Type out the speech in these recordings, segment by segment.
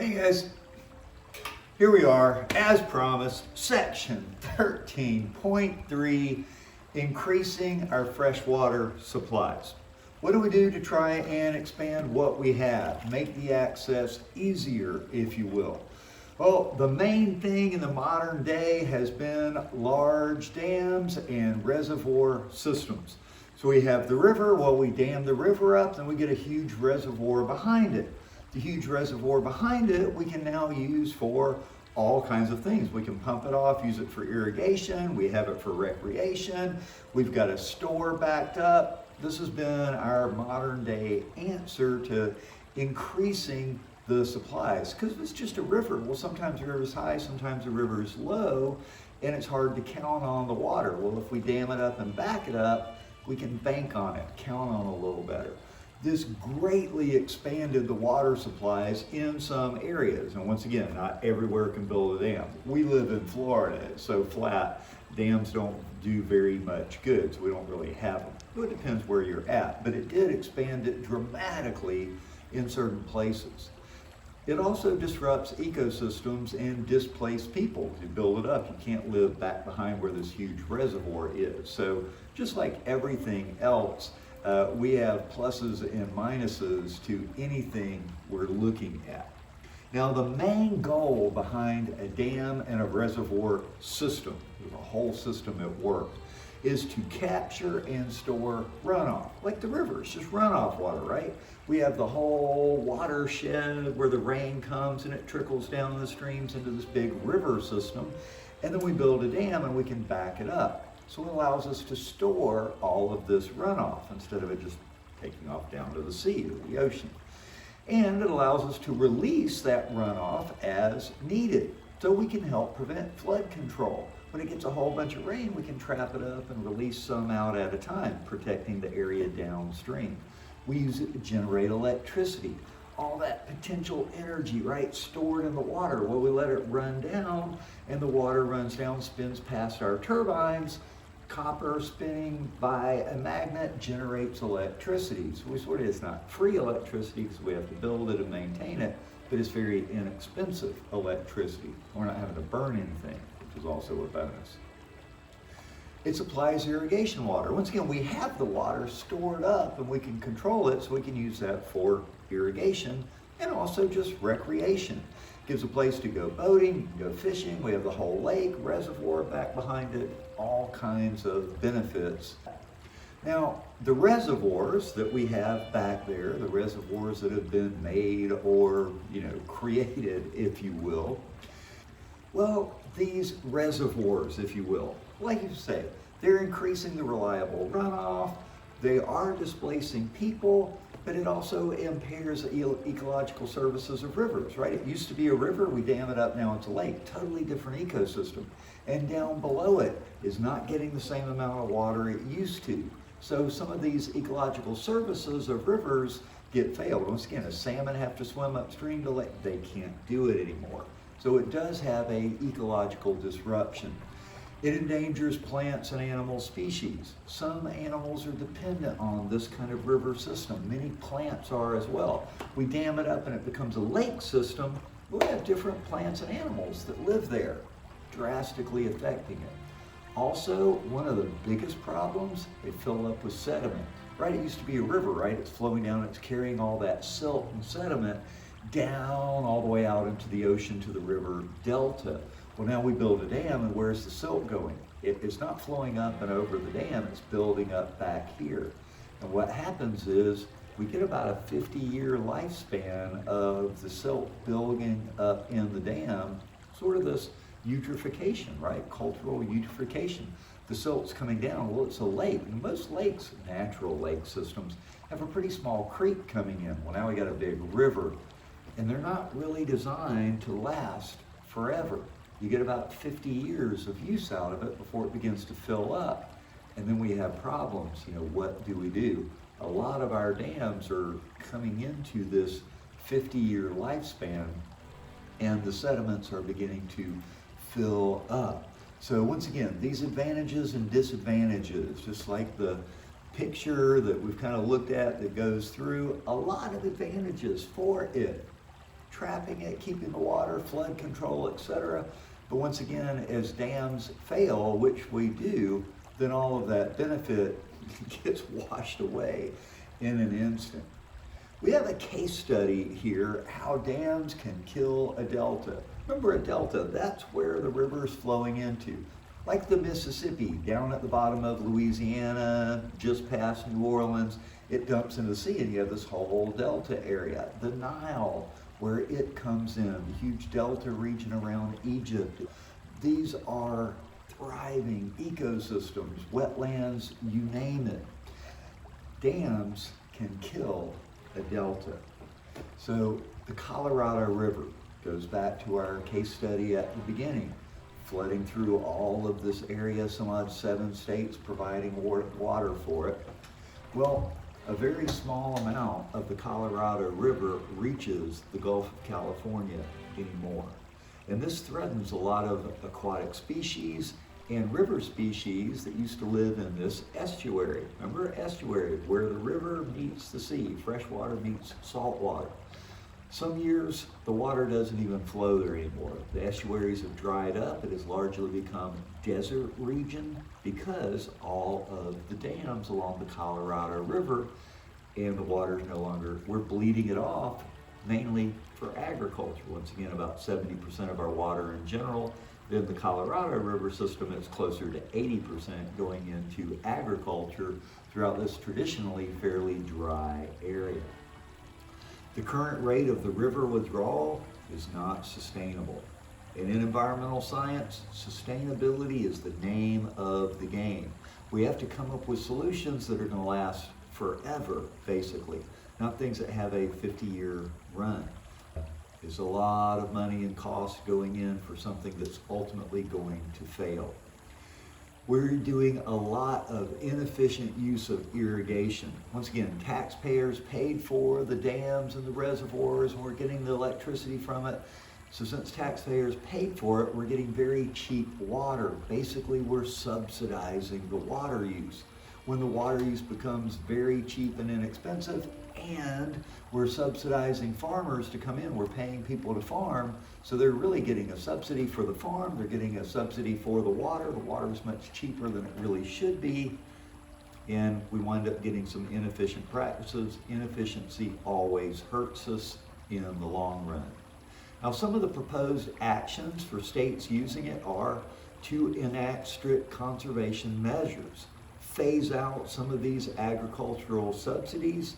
Hey guys, here we are, as promised, section 13.3, increasing our freshwater supplies. What do we do to try and expand what we have, make the access easier, if you will? Well, the main thing in the modern day has been large dams and reservoir systems. So we have the river, well, we dam the river up, then we get a huge reservoir behind it. The huge reservoir behind it we can now use for all kinds of things. We can pump it off, use it for irrigation, we have it for recreation, we've got a store backed up. This has been our modern day answer to increasing the supplies, because it's just a river. Well, sometimes the river is high, sometimes the river is low, and it's hard to count on the water. Well, if we dam it up and back it up, we can bank on it, count on it a little better. This greatly expanded the water supplies in some areas. And once again, not everywhere can build a dam. We live in Florida, it's so flat, dams don't do very much good, so we don't really have them. Well, it depends where you're at, but it did expand it dramatically in certain places. It also disrupts ecosystems and displace people. If you build it up, you can't live back behind where this huge reservoir is. So just like everything else, we have pluses and minuses to anything we're looking at. Now, the main goal behind a dam and a reservoir system, there's a whole system at work, is to capture and store runoff. Like the river, it's just runoff water, right? We have the whole watershed where the rain comes and it trickles down the streams into this big river system. And then we build a dam and we can back it up. So it allows us to store all of this runoff instead of it just taking off down to the sea or the ocean. And it allows us to release that runoff as needed, so we can help prevent flood control. When it gets a whole bunch of rain, we can trap it up and release some out at a time, protecting the area downstream. We use it to generate electricity. All that potential energy, right, stored in the water. Well, we let it run down, and the water runs down, spins past our turbines. Copper spinning by a magnet generates electricity. So it's not free electricity because we have to build it and maintain it, but it's very inexpensive electricity. We're not having to burn anything, which is also a bonus. It supplies irrigation water. Once again, we have the water stored up and we can control it, so we can use that for irrigation and also just recreation. Gives a place to go boating, you can go fishing, we have the whole lake, reservoir back behind it, all kinds of benefits. Now, the reservoirs that we have back there, the reservoirs that have been made or, created, if you will, well, these reservoirs, if you will, like you say, they're increasing the reliable runoff, they are displacing people, but it also impairs ecological services of rivers, right? It used to be a river, we dam it up, now it's a lake, totally different ecosystem. And down below it is not getting the same amount of water it used to. So some of these ecological services of rivers get failed. Once again, if salmon have to swim upstream to lake, they can't do it anymore. So it does have an ecological disruption. It endangers plants and animal species. Some animals are dependent on this kind of river system. Many plants are as well. We dam it up and it becomes a lake system. We have different plants and animals that live there, drastically affecting it. Also, one of the biggest problems, they fill up with sediment. Right, it used to be a river, right? It's flowing down, it's carrying all that silt and sediment down all the way out into the ocean to the river delta. Well, now we build a dam, and where's the silt going? It's not flowing up and over the dam, it's building up back here. And what happens is we get about a 50-year lifespan of the silt building up in the dam, sort of this eutrophication, right? Cultural eutrophication. The silt's coming down, well, it's a lake. And most lakes, natural lake systems, have a pretty small creek coming in. Well, now we got a big river, and they're not really designed to last forever. You get about 50 years of use out of it before it begins to fill up. And then we have problems. What do we do? A lot of our dams are coming into this 50-year lifespan, and the sediments are beginning to fill up. So once again, these advantages and disadvantages, just like the picture that we've kind of looked at that goes through, a lot of advantages for it. trapping it, keeping the water, flood control, etc. But once again, as dams fail, which we do, then all of that benefit gets washed away in an instant. We have a case study here, how dams can kill a delta. Remember, a delta, that's where the river is flowing into. Like the Mississippi, down at the bottom of Louisiana, just past New Orleans, it dumps into the sea and you have this whole delta area. The Nile, where it comes in, the huge delta region around Egypt. These are thriving ecosystems, wetlands, you name it. Dams can kill a delta. So the Colorado River goes back to our case study at the beginning, flooding through all of this area, some odd 7 states providing water for it. Well, a very small amount of the Colorado River reaches the Gulf of California anymore. And this threatens a lot of aquatic species and river species that used to live in this estuary. Remember, estuary, where the river meets the sea, fresh water meets salt water. Some years, the water doesn't even flow there anymore. The estuaries have dried up. It has largely become desert region because all of the dams along the Colorado River and the water is no longer, we're bleeding it off, mainly for agriculture. Once again, about 70% of our water in general. Then the Colorado River system is closer to 80% going into agriculture throughout this traditionally fairly dry area. The current rate of the river withdrawal is not sustainable. And in environmental science, sustainability is the name of the game. We have to come up with solutions that are going to last forever, basically, not things that have a 50-year run. There's a lot of money and cost going in for something that's ultimately going to fail. We're doing a lot of inefficient use of irrigation. Once again, taxpayers paid for the dams and the reservoirs, and we're getting the electricity from it. So since taxpayers paid for it, we're getting very cheap water. Basically, we're subsidizing the water use. When the water use becomes very cheap and inexpensive, and we're subsidizing farmers to come in, we're paying people to farm, so they're really getting a subsidy for the farm, they're getting a subsidy for the water is much cheaper than it really should be, and we wind up getting some inefficient practices. Inefficiency always hurts us in the long run. Now, some of the proposed actions for states using it are to enact strict conservation measures, phase out some of these agricultural subsidies,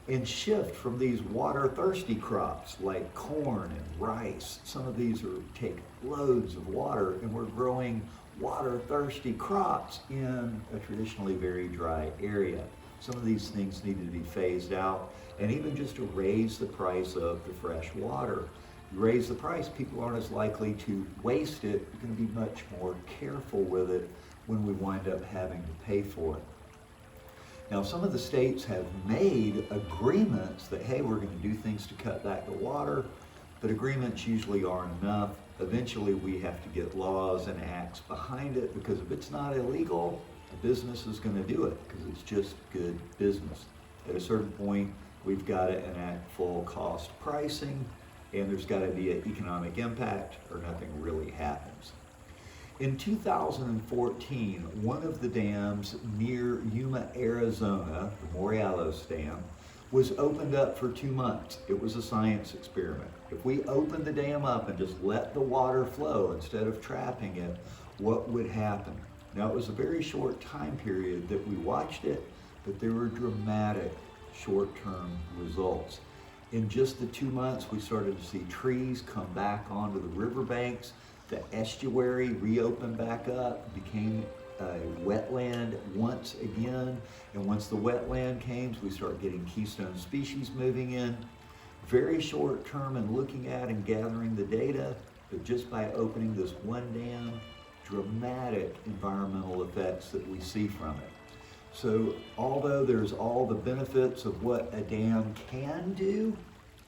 and shift from these water-thirsty crops like corn and rice. Some of these take loads of water, and we're growing water-thirsty crops in a traditionally very dry area. Some of these things need to be phased out, and even just to raise the price of the fresh water. You raise the price, people aren't as likely to waste it. You're going to be much more careful with it when we wind up having to pay for it. Now, some of the states have made agreements that, hey, we're going to do things to cut back the water, but agreements usually aren't enough. Eventually, we have to get laws and acts behind it, because if it's not illegal, the business is going to do it because it's just good business. At a certain point, we've got to enact full cost pricing, and there's got to be an economic impact or nothing really happens. In 2014, one of the dams near Yuma, Arizona, the Morelos Dam, was opened up for 2 months. It was a science experiment. If we opened the dam up and just let the water flow instead of trapping it, what would happen? Now, it was a very short time period that we watched it, but there were dramatic short-term results. In just the 2 months, we started to see trees come back onto the riverbanks. The estuary reopened back up, became a wetland once again. And once the wetland came, we start getting keystone species moving in. Very short term in looking at and gathering the data, but just by opening this one dam, dramatic environmental effects that we see from it. So although there's all the benefits of what a dam can do,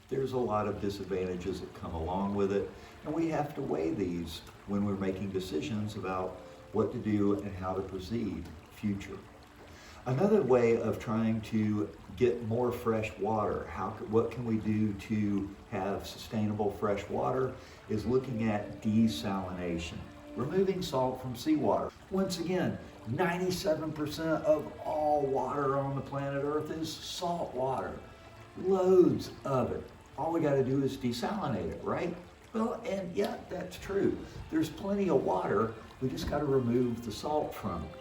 there's a lot of disadvantages that come along with it, and we have to weigh these when we're making decisions about what to do and how to proceed future. Another way of trying to get more fresh water, what can we do to have sustainable fresh water, is looking at desalination, removing salt from seawater. Once again, 97% of all water on the planet Earth is salt water. Loads of it. All we got to do is desalinate it, right? Well, and yeah, that's true. There's plenty of water. We just got to remove the salt from it.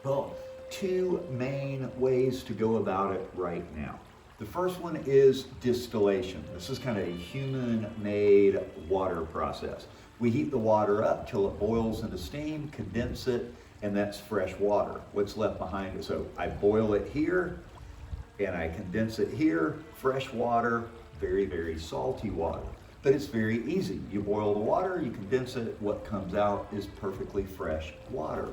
Well, two main ways to go about it right now. The first one is distillation. This is kind of a human-made water process. We heat the water up till it boils into steam, condense it, and that's fresh water. What's left behind is, so I boil it here, and I condense it here, fresh water, very, very salty water. But it's very easy. You boil the water, you condense it, what comes out is perfectly fresh water.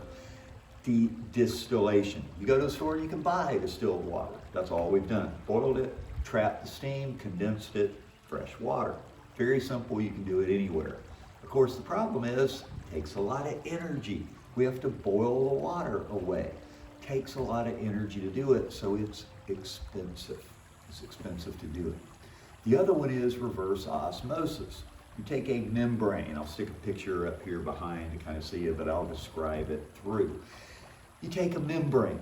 The distillation. You go to the store and you can buy distilled water. That's all we've done. Boiled it, trapped the steam, condensed it, fresh water. Very simple, you can do it anywhere. Of course, the problem is, it takes a lot of energy. We have to boil the water away. It takes a lot of energy to do it, so it's expensive. It's expensive to do it. The other one is reverse osmosis. You take a membrane, I'll stick a picture up here behind to kind of see it, but I'll describe it through. You take a membrane,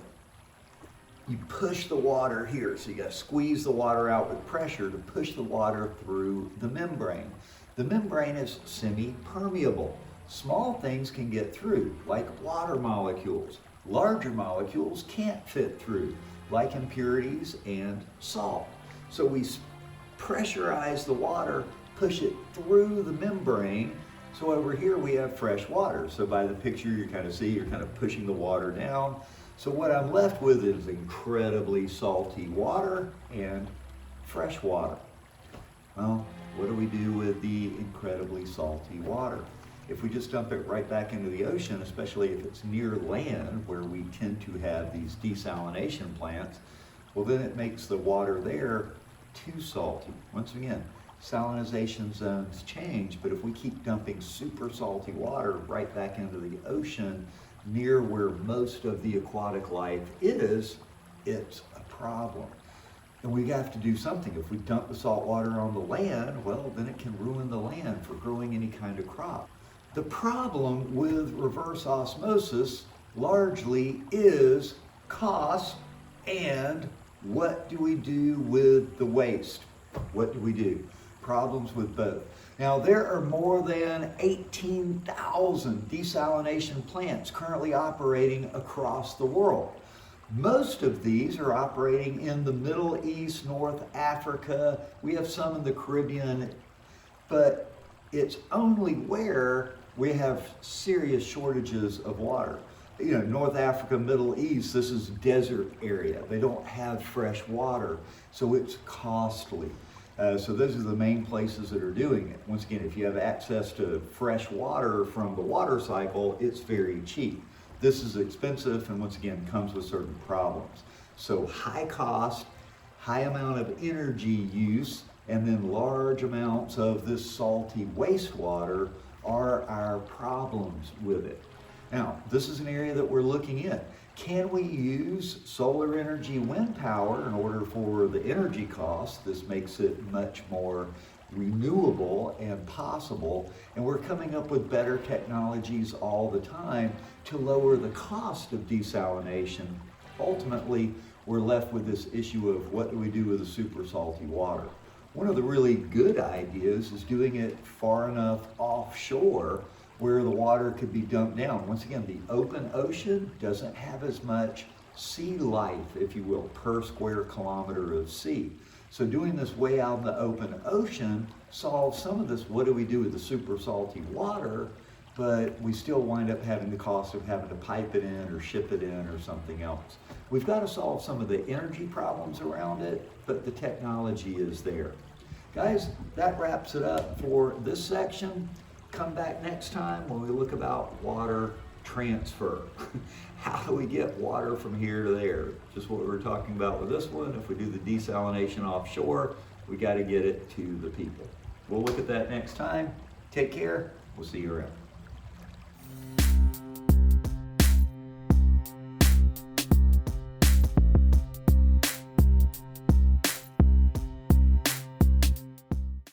you push the water here, so you got to squeeze the water out with pressure to push the water through the membrane. The membrane is semi-permeable. Small things can get through, like water molecules. Larger molecules can't fit through, like impurities and salt. So we pressurize the water, push it through the membrane. So over here we have fresh water. So by the picture you kind of see, you're kind of pushing the water down. So what I'm left with is incredibly salty water and fresh water. Well, what do we do with the incredibly salty water? If we just dump it right back into the ocean, especially if it's near land where we tend to have these desalination plants, well then it makes the water there too salty. Once again, salinization zones change, but if we keep dumping super salty water right back into the ocean near where most of the aquatic life is, it's a problem. And we have to do something. If we dump the salt water on the land, well, then it can ruin the land for growing any kind of crop. The problem with reverse osmosis largely is cost and what do we do with the waste? What do we do? Problems with both. Now, there are more than 18,000 desalination plants currently operating across the world. Most of these are operating in the Middle East, North Africa. We have some in the Caribbean, but it's only where we have serious shortages of water. You know, North Africa, Middle East, this is desert area. They don't have fresh water, so it's costly. So those are the main places that are doing it. Once again, if you have access to fresh water from the water cycle, it's very cheap. This is expensive and once again comes with certain problems. So high cost, high amount of energy use, and then large amounts of this salty wastewater are our problems with it. Now, this is an area that we're looking at. Can we use solar energy, wind power in order for the energy cost? This makes it much more renewable and possible. And we're coming up with better technologies all the time to lower the cost of desalination. Ultimately, we're left with this issue of what do we do with the super salty water? One of the really good ideas is doing it far enough offshore where the water could be dumped down. Once again, the open ocean doesn't have as much sea life, if you will, per square kilometer of sea. So doing this way out in the open ocean solves some of this, what do we do with the super salty water, but we still wind up having the cost of having to pipe it in or ship it in or something else. We've got to solve some of the energy problems around it, but the technology is there. Guys, that wraps it up for this section. Come back next time when we look about water transfer. How do we get water from here to there? Just what we were talking about with this one. If we do the desalination offshore, we got to get it to the people. We'll look at that next time. Take care. We'll see you around.